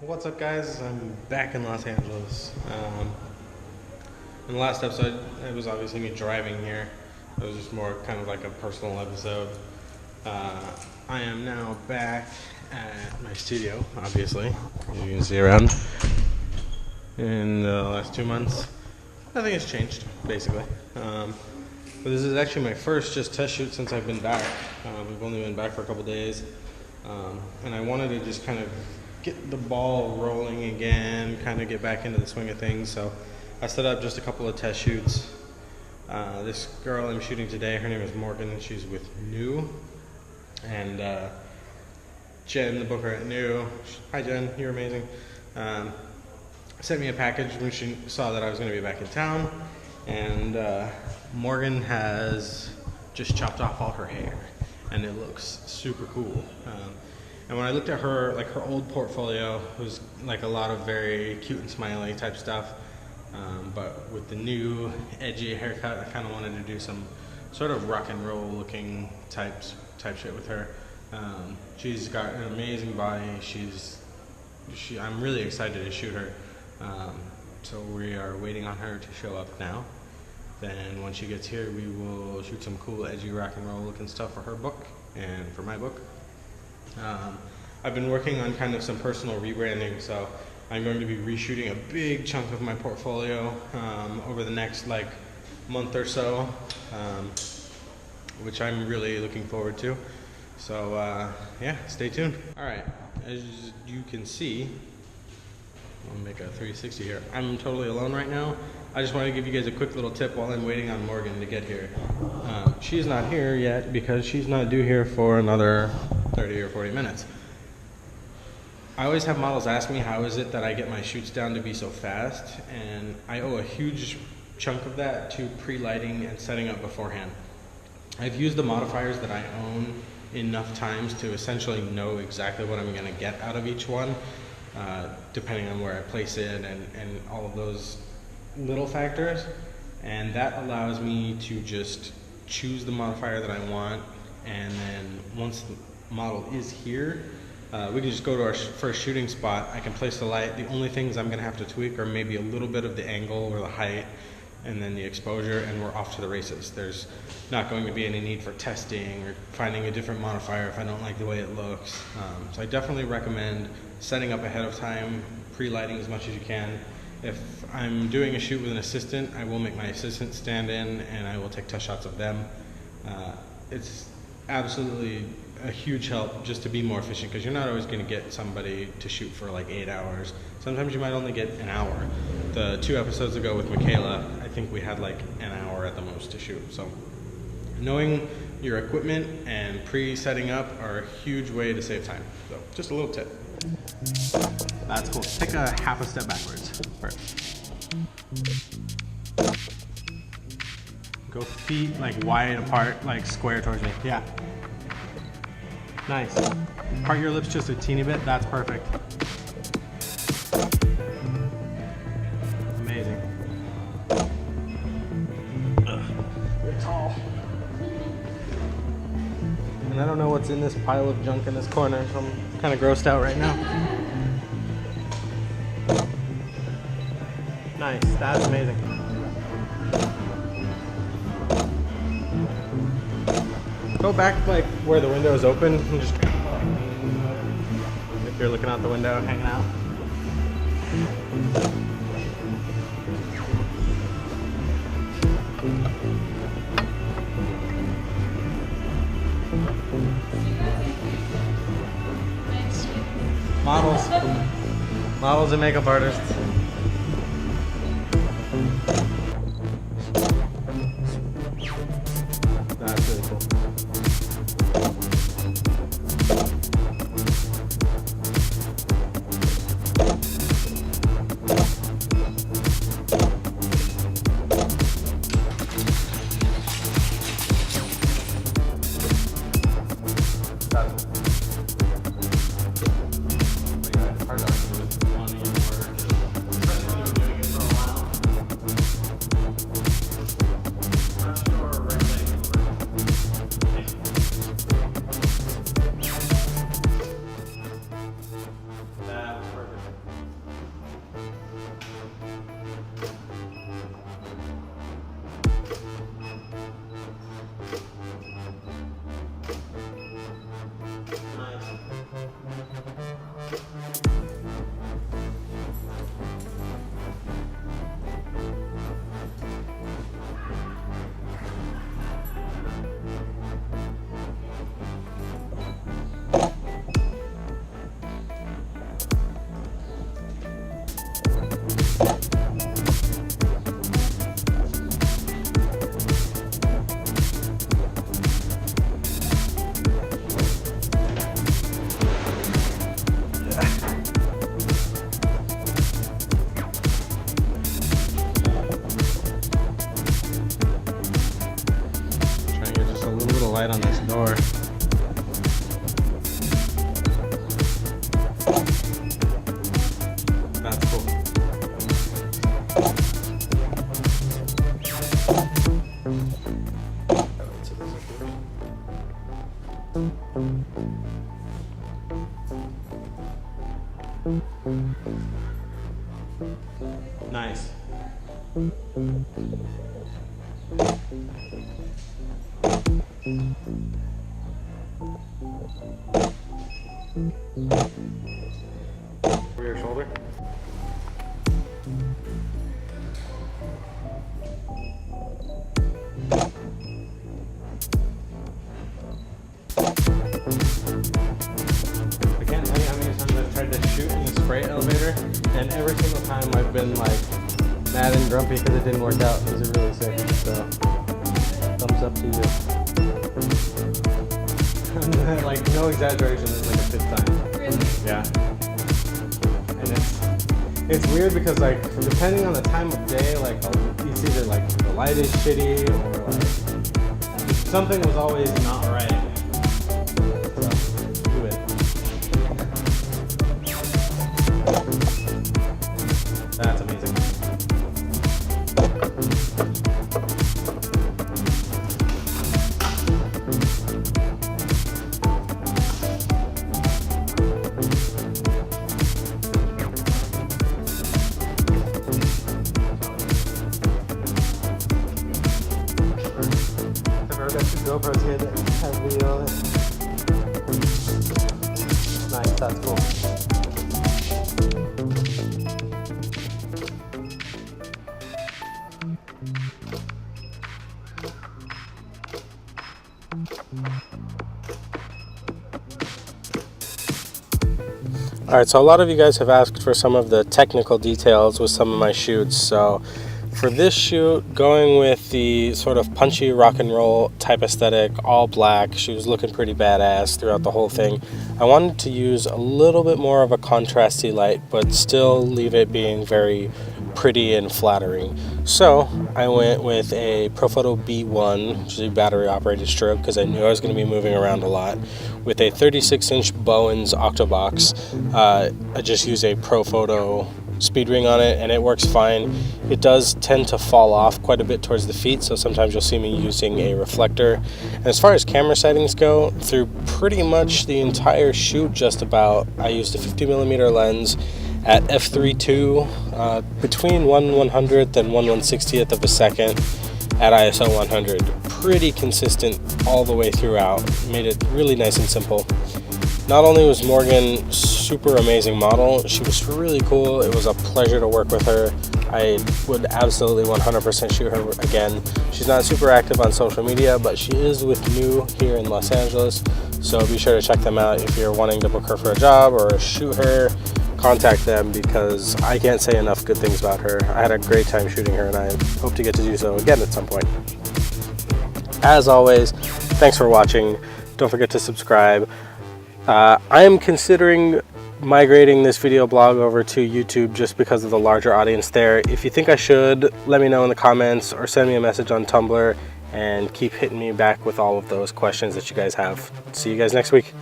What's up, guys? I'm back in Los Angeles. In the last episode, it was obviously me driving here. It was just more kind of like a personal episode. I am now back at my studio, obviously, as you can see around. In the last 2 months, nothing has changed, basically. But this is actually my first just test shoot since I've been back. We've only been back for a couple days. And I wanted to just kind of get the ball rolling again, kind of get back into the swing of things. So I set up just a couple of test shoots. This girl I'm shooting today, her name is Morgan. She's with Nous. And Jen, the booker at Nous, hi Jen, you're amazing, sent me a package when she saw that I was going to be back in town. And Morgan has just chopped off all her hair, and it looks super cool. And when I looked at her, like her old portfolio was like a lot of very cute and smiley type stuff. But with the new edgy haircut, I kind of wanted to do some sort of rock and roll looking type shit with her. She's got an amazing body. I'm really excited to shoot her. So we are waiting on her to show up now. Then once she gets here, we will shoot some cool edgy rock and roll looking stuff for her book and for my book. I've been working on kind of some personal rebranding, so I'm going to be reshooting a big chunk of my portfolio over the next like month or so, which I'm really looking forward to. So yeah, stay tuned. All right, as you can see, I'll make a 360 here. I'm totally alone right now. I just want to give you guys a quick little tip while I'm waiting on Morgan to get here. She's not here yet because she's not due here for another 30 or 40 minutes. I always have models ask me how is it that I get my shoots down to be so fast, and I owe a huge chunk of that to pre-lighting and setting up beforehand. I've used the modifiers that I own enough times to essentially know exactly what I'm going to get out of each one, depending on where I place it and all of those little factors. And that allows me to just choose the modifier that I want, and then once the model is here, we can just go to our first shooting spot. I can place the light. The only things I'm going to have to tweak are maybe a little bit of the angle or the height and then the exposure, and we're off to the races. There's not going to be any need for testing or finding a different modifier if I don't like the way it looks. So I definitely recommend setting up ahead of time, pre-lighting as much as you can. If I'm doing a shoot with an assistant, I will make my assistant stand in and I will take test shots of them. It's absolutely a huge help just to be more efficient, because you're not always going to get somebody to shoot for like 8 hours. Sometimes you might only get an hour. The 2 episodes ago with Michaela, I think we had like an hour at the most to shoot. So knowing your equipment and pre-setting up are a huge way to save time. So just a little tip. That's cool. Take a half a step backwards. First. Go feet like wide apart, like square towards me. Yeah. Nice. Part your lips just a teeny bit. That's perfect. Amazing. Ugh. You're tall. And I don't know what's in this pile of junk in this corner, so I'm kind of grossed out right now. Nice. That's amazing. Go back like where the window is open and just, if you're looking out the window, hanging out. Models and makeup artists. That's really cool. Perfect. Nice. Over your shoulder. I can't tell you how many times I've tried to shoot in the spray elevator, and every single time I've been like mad and grumpy because it didn't work out. It was really sick. So, thumbs up to you. Like, no exaggeration, it's like a fifth time. Really? Yeah. And it's weird because, like, depending on the time of day, like, it's either like the light is shitty or like something was always not right. So, do it. That's amazing. GoPro's here that has video on it. Nice, that's cool. Alright, so a lot of you guys have asked for some of the technical details with some of my shoots, so for this shoot, going with the sort of punchy rock and roll type aesthetic, all black, she was looking pretty badass throughout the whole thing. I wanted to use a little bit more of a contrasty light, but still leave it being very pretty and flattering. So I went with a Profoto B1, which is a battery operated strobe, because I knew I was going to be moving around a lot, with a 36-inch Bowens Octobox. I just use a Profoto speed ring on it and it works fine. It does tend to fall off quite a bit towards the feet, so sometimes you'll see me using a reflector. And as far as camera settings go, through pretty much the entire shoot, just about, I used a 50mm lens at f3.2 between 1/100th and 1/160th of a second at ISO 100. Pretty consistent all the way throughout. Made it really nice and simple. Not only was Morgan super amazing model, she was really cool. It was a pleasure to work with her. I would absolutely 100% shoot her again. She's not super active on social media, but she is with Nous here in Los Angeles. So be sure to check them out if you're wanting to book her for a job or shoot her. Contact them because I can't say enough good things about her. I had a great time shooting her and I hope to get to do so again at some point. As always, thanks for watching. Don't forget to subscribe. I am considering migrating this video blog over to YouTube just because of the larger audience there. If you think I should, let me know in the comments or send me a message on Tumblr and keep hitting me back with all of those questions that you guys have. See you guys next week.